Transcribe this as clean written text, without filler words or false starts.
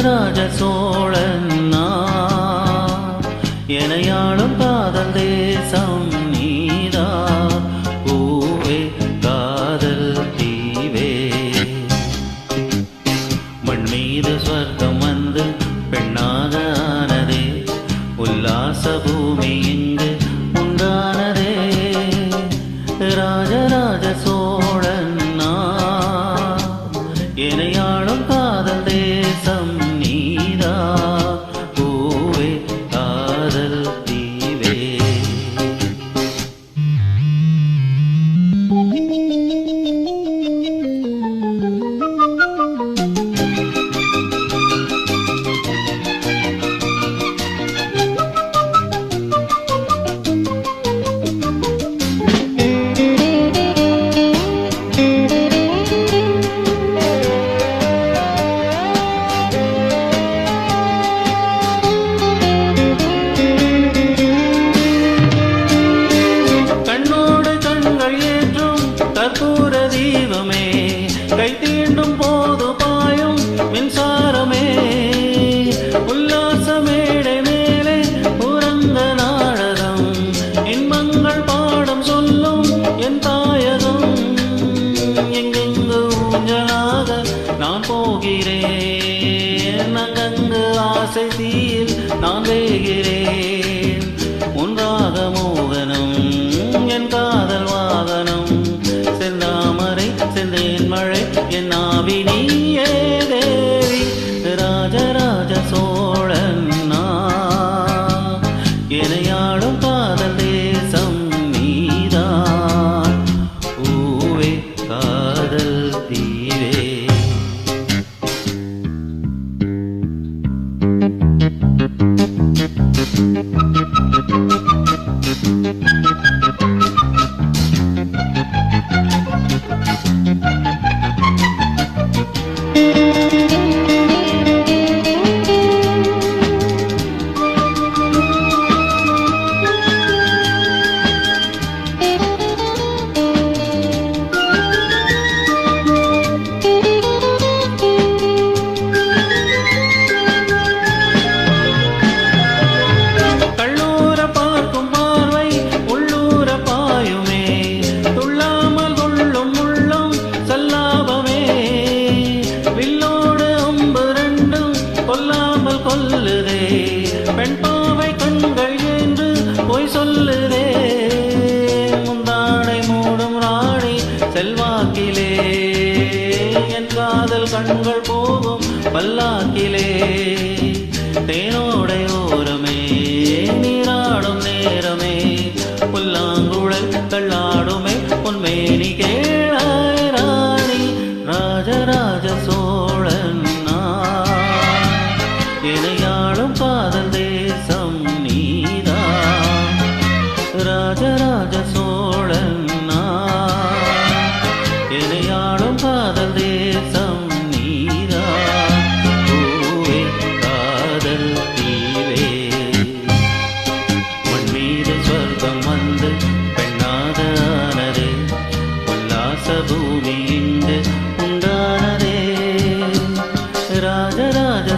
ராஜராஜ சோழன் எனையாளும் காதல் தேசம் நீதா பூவே காதல் தீவே மண் மீது ஸ்வர்க்கம் வந்து பெண்ணாக ஆனதே உல்லாச பூமி இங்கு உண்டானதே ராஜராஜ சோழன் எனையாளும் காதல் தேசம் நீதா பூவே காதல் தீவே கற்பூர தீபமே கை தீண்டும் போது பாயும் மின்சாரமே உல்லாச மேடை மேலே உறங்க நாடகம் இன்பங்கள் பாடம் சொல்லும் என் தாயகம் எங்கெங்கு ஊஞ்சலாக நான் போகிறேன் அங்கங்கு ஆசை தீயில் நான் வேகிறேன் உன்றாக மோகனம் என் காதல் வாகனம் செந்தாமரை செந்தேன் மழை என் ஆவி நீயே தேவி ராஜராஜ சோழன் எனையாளும் காதல் தேசம் நீதான் பூவே காதல் தீவே கொல்லுதே பெண் பாவை கண்கள் என்று பொய் சொல்லுதே முந்தாடை மூடும் ராணி செல்வாக்கிலே என் காதல் கண்கள் போகும் பல்லாக்கிலே தேனோடை ஓரமே நீராடும் நேரமே புல்லாங்குழல் தள்ளாடுமே பொன்மேனி கேளாய் ராணி ராஜராஜ சோழன் எனையாளும் காதல் தேசம் நீதான் ராஜராஜ சோழன் எனையாளும் காதல் தேசம் நீதான் பூவே காதல் தீவே மண் மீது ஸ்வர்க்கம் வந்து பெண்ணாக ஆனதே உல்லாச பூமி இங்கு உண்டானதே ராஜராஜ